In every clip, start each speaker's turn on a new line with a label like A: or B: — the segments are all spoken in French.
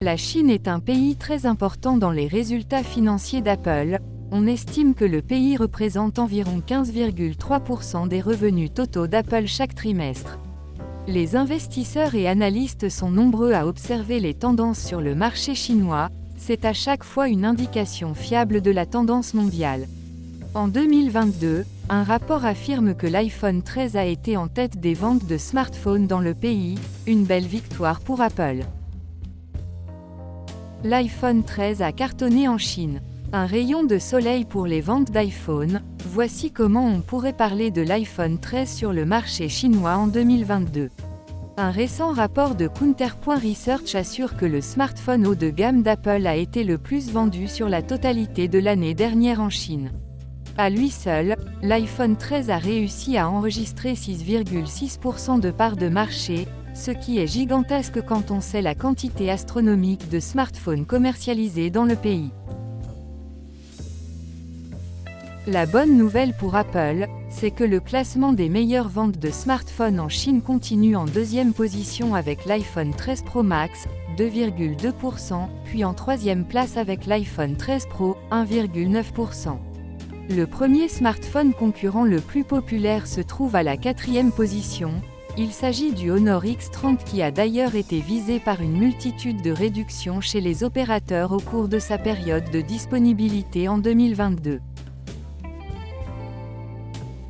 A: La Chine est un pays très important dans les résultats financiers d'Apple. On estime que le pays représente environ 15,3% des revenus totaux d'Apple chaque trimestre. Les investisseurs et analystes sont nombreux à observer les tendances sur le marché chinois, c'est à chaque fois une indication fiable de la tendance mondiale. En 2022, un rapport affirme que l'iPhone 13 a été en tête des ventes de smartphones dans le pays, une belle victoire pour Apple. L'iPhone 13 a cartonné en Chine. Un rayon de soleil pour les ventes d'iPhone, voici comment on pourrait parler de l'iPhone 13 sur le marché chinois en 2022. Un récent rapport de Counterpoint Research assure que le smartphone haut de gamme d'Apple a été le plus vendu sur la totalité de l'année dernière en Chine. À lui seul, l'iPhone 13 a réussi à enregistrer 6,6% de part de marché, ce qui est gigantesque quand on sait la quantité astronomique de smartphones commercialisés dans le pays. La bonne nouvelle pour Apple, c'est que le classement des meilleures ventes de smartphones en Chine continue en deuxième position avec l'iPhone 13 Pro Max, 2,2%, puis en troisième place avec l'iPhone 13 Pro, 1,9%. Le premier smartphone concurrent le plus populaire se trouve à la quatrième position. Il s'agit du Honor X30 qui a d'ailleurs été visé par une multitude de réductions chez les opérateurs au cours de sa période de disponibilité en 2022.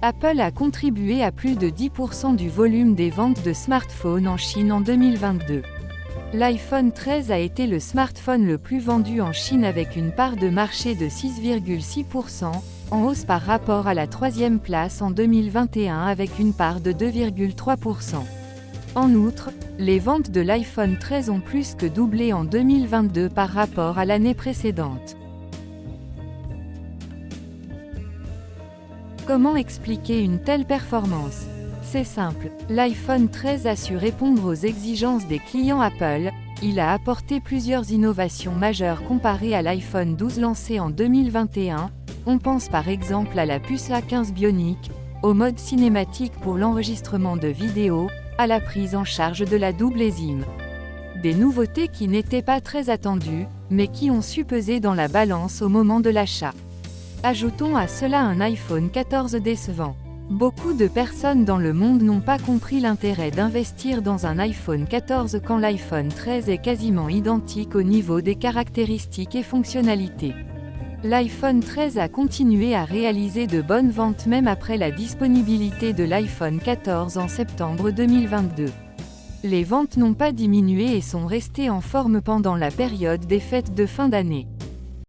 A: Apple a contribué à plus de 10% du volume des ventes de smartphones en Chine en 2022. L'iPhone 13 a été le smartphone le plus vendu en Chine avec une part de marché de 6,6%, en hausse par rapport à la troisième place en 2021 avec une part de 2,3%. En outre, les ventes de l'iPhone 13 ont plus que doublé en 2022 par rapport à l'année précédente. Comment expliquer une telle performance ? C'est simple, l'iPhone 13 a su répondre aux exigences des clients Apple, il a apporté plusieurs innovations majeures comparées à l'iPhone 12 lancé en 2021, on pense par exemple à la puce A15 Bionic, au mode cinématique pour l'enregistrement de vidéos, à la prise en charge de la double eSIM. Des nouveautés qui n'étaient pas très attendues, mais qui ont su peser dans la balance au moment de l'achat. Ajoutons à cela un iPhone 14 décevant. Beaucoup de personnes dans le monde n'ont pas compris l'intérêt d'investir dans un iPhone 14 quand l'iPhone 13 est quasiment identique au niveau des caractéristiques et fonctionnalités. L'iPhone 13 a continué à réaliser de bonnes ventes même après la disponibilité de l'iPhone 14 en septembre 2022. Les ventes n'ont pas diminué et sont restées en forme pendant la période des fêtes de fin d'année.